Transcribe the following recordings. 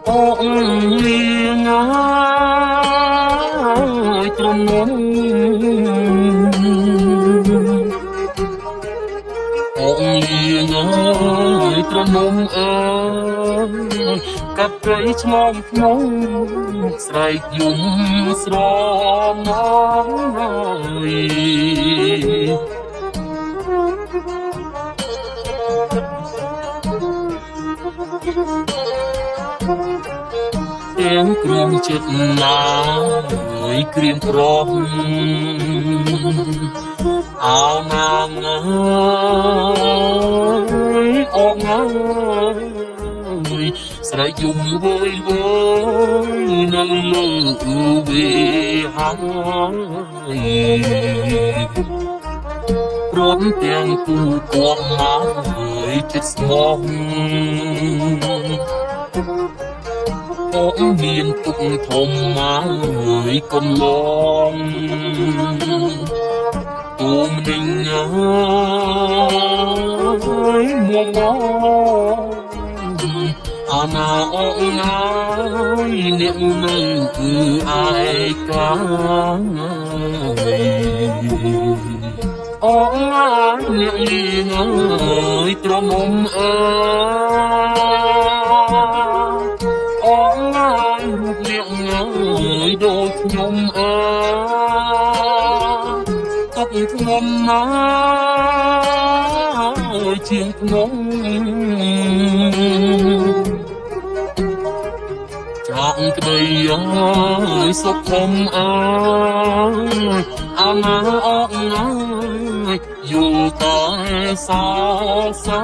អូលៀងអើយទ្រនំអូលៀងអើយទ្រនំអើយកាត់ព្រៃឆ្មងក្នុងស្រែកយំស្រមអើយទាំងគ្រឿងចិត្តណាយក្រៀមក្រំអោណាងអើយអងអើយស្រែកយំវយវយនៅលើវាហើយព្រមទាំងគូគំមកចិត្តស្មោះអូនមានទុកធំមកកុំឡងទូមនឹងអើយមកអាណាអូនអើយអ្នកនៅគឺឯកាអូនអើយអ្នកលៀងអើយទ្រមុំអើអូនអើយរូបនាងអើយដូចខ្ញុំអើទុកខ្ញុំណាជាងខ្ញុំចាក់ក្តីអើយសុខធំអើយអាណាអងអើយយល់តែសោកសៅ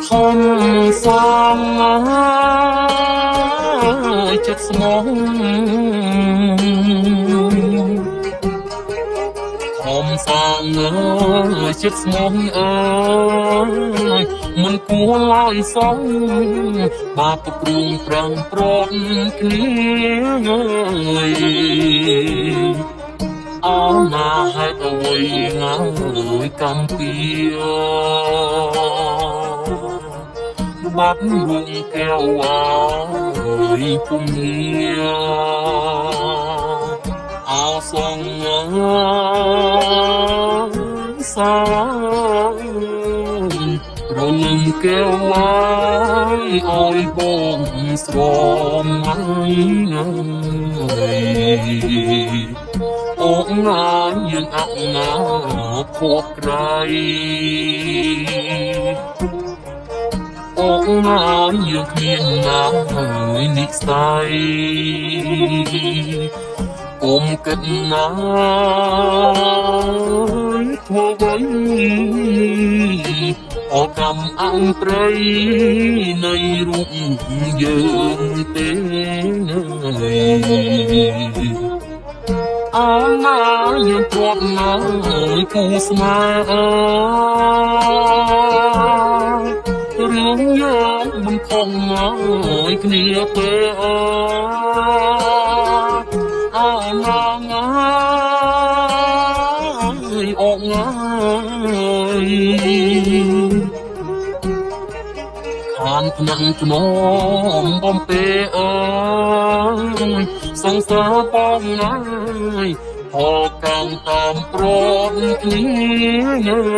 ខំសាងចិត្តស្មោះខំសាងចិត្តស្មោះអើយមិនគួរឡើយសងបាបព្រួងប្រឹងប្រត់គ្នាអើយណាហេតុអ្វីណាយកំពីបាត់រួងកែវអើយពុំងារអោសងសារលឹងកែវអើយអើយបងស្រមហើយអូនណាយើងអត់ណាភ័ព្វក្រៃអូនណាយើងគ្មានណាហើយនិស្ស័យអុំគិតណាធ្វើໄວអកម្មអង្គព្រៃនៃរូបយើងទេអើណាយើងទ្រាំណាគូស្នេហ៍រឿងយើងមិនខំហើយគ្នាទេអើណាងាយអងងាយខានថ្នាក់ថ្នមបំពេអើយសង្សារបងណាយហោកម្មតាមប្រត់គ្នា